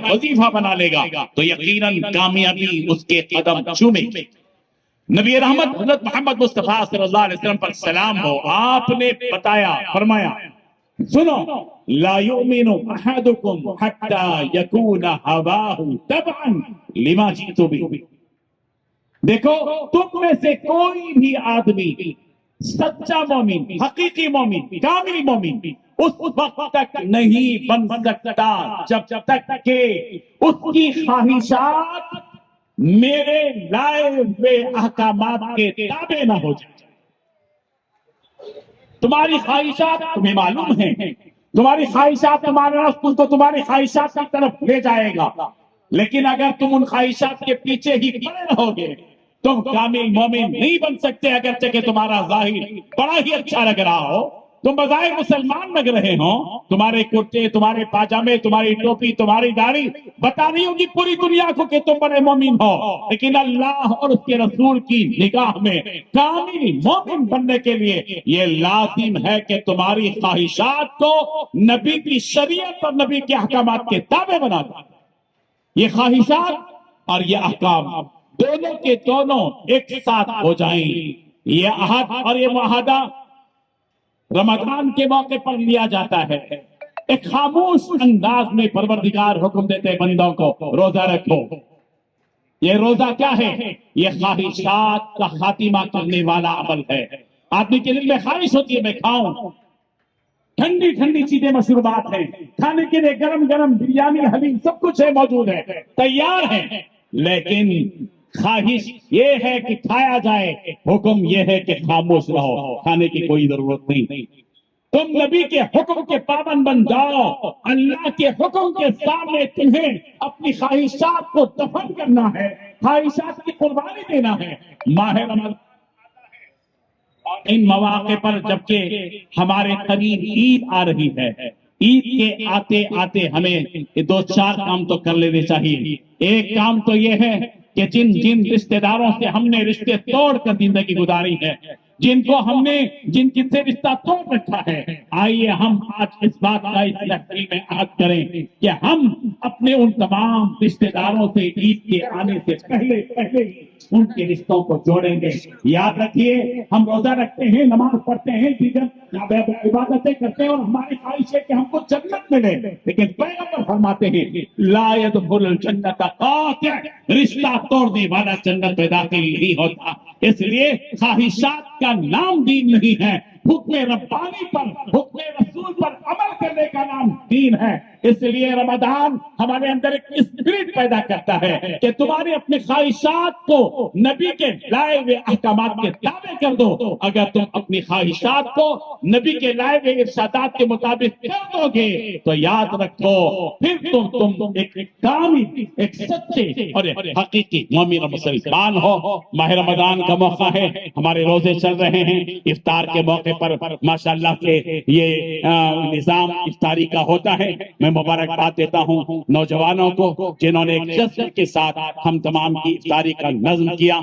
وظیفہ بنا لے گا تو یقیناً کامیابی اس کے قدم چومے گی۔ نبی رحمت حضرت محمد مصطفیٰ صلی اللہ علیہ وسلم پر سلام ہو، آپ نے بتایا، فرمایا سنو، لا یؤمن احدکم حتی یکون ہواہ تبعا لما جئت بہ۔ دیکھو، تم میں سے کوئی بھی آدمی سچا مومن، حقیقی مومن، کامل مومن اس وقت تک نہیں بن سکتا جب تک کہ اس کی خواہشات میرے لائے ہوئے احکامات کے تابع نہ ہو جائے۔ تمہاری خواہشات تمہیں معلوم ہیں، تمہاری خواہشات تمہارا رب تم کو تمہاری خواہشات کی طرف لے جائے گا، لیکن اگر تم ان خواہشات کے پیچھے ہی پڑے رہو گے تم کامل مومن نہیں بن سکتے، اگرچہ کہ تمہارا ظاہر بڑا ہی اچھا لگ رہا ہو، تم بظاہر مسلمان لگ رہے ہوں، تمہارے کرتے، تمہارے پاجامے، تمہاری ٹوپی، تمہاری داڑھی بتا رہی ہوگی پوری دنیا کو کہ تم بڑے مومن ہو، لیکن اللہ اور اس کے رسول کی نگاہ میں کامل مومن بننے کے لیے یہ لازم ہے کہ تمہاری خواہشات کو نبی کی شریعت اور نبی کے احکامات کے تابع بنا دو۔ یہ خواہشات اور یہ احکام دونوں کے دونوں ایک ساتھ ہو جائیں۔ یہ عہد اور یہ معاہدہ رمضان کے موقع پر لیا جاتا ہے، ایک خاموش انداز میں پروردگار حکم دیتے بندوں کو روزہ رکھو۔ یہ روزہ کیا ہے؟ یہ خواہشات کا خاتمہ کرنے والا عمل ہے۔ آدمی کے دل میں خواہش ہوتی ہے میں کھاؤں، ٹھنڈی ٹھنڈی چیزیں مشروبات ہیں، کھانے کے لیے گرم گرم بریانی، حلیم سب کچھ ہے، موجود ہے، تیار ہے، لیکن خواہش یہ ہے کہ کھایا جائے، حکم یہ ہے کہ خاموش رہو، کھانے کی کوئی ضرورت نہیں۔ تم نبی کے حکم کے پابند بن جاؤ، اللہ کے حکم کے سامنے تمہیں اپنی خواہشات کو دفن کرنا ہے، خواہشات کی قربانی دینا ہے۔ ماہ رمضان ان مواقع پر جبکہ ہمارے قریب عید آ رہی ہے، عید کے آتے آتے ہمیں یہ دو چار کام تو کر لینے چاہیے۔ ایک کام تو یہ ہے کہ جن رشتہ داروں سے ہم نے رشتے توڑ کر زندگی گزاری ہے، جن کی سے رشتہ توڑ رکھا ہے، آئیے ہم آج اس بات کا اس محفل میں عہد کریں کہ ہم اپنے ان تمام رشتہ داروں سے عید کے آنے سے پہلے ہی ان کے رشتوں کو جوڑیں گے۔ یاد رکھیے، ہم روزہ رکھتے ہیں، نماز پڑھتے ہیں، دیگر عبادتیں کرتے ہیں اور ہماری خواہش ہے کہ ہم کو جنت ملے، لیکن پیغمبر فرماتے ہیں لا يدخل الجنت قاطع، رشتہ توڑنے والا جنت میں داخل نہیں ہوتا۔ اس لیے خواہشات کا نام دین نہیں ہے، حکم ربانی پر، حکم رسول پر عمل کرنے کا نام دین ہے۔ اس لیے رمضان ہمارے اندر ایک اسپرٹ پیدا کرتا ہے کہ تمہاری اپنی خواہشات کو نبی کے لائے ہوئے احکامات کے تابع کر دو۔ اگر تم اپنی خواہشات کو نبی کے لائے ہوئے ارشادات کے مطابق کر دو گے تو یاد رکھو پھر تم ایک کامل، ایک سچے اور حقیقی مومن مسلمان ہو۔ ماہ رمضان کا موقع ہے، ہمارے روزے چل رہے ہیں، افطار کے موقع پر ماشاءاللہ سے یہ نظام افطاری کا ہوتا ہے۔ میں مبارکباد دیتا ہوں نوجوانوں کو جنہوں نے ایک جذبے کے ساتھ ہم تمام کی افطاری کا نظم کیا۔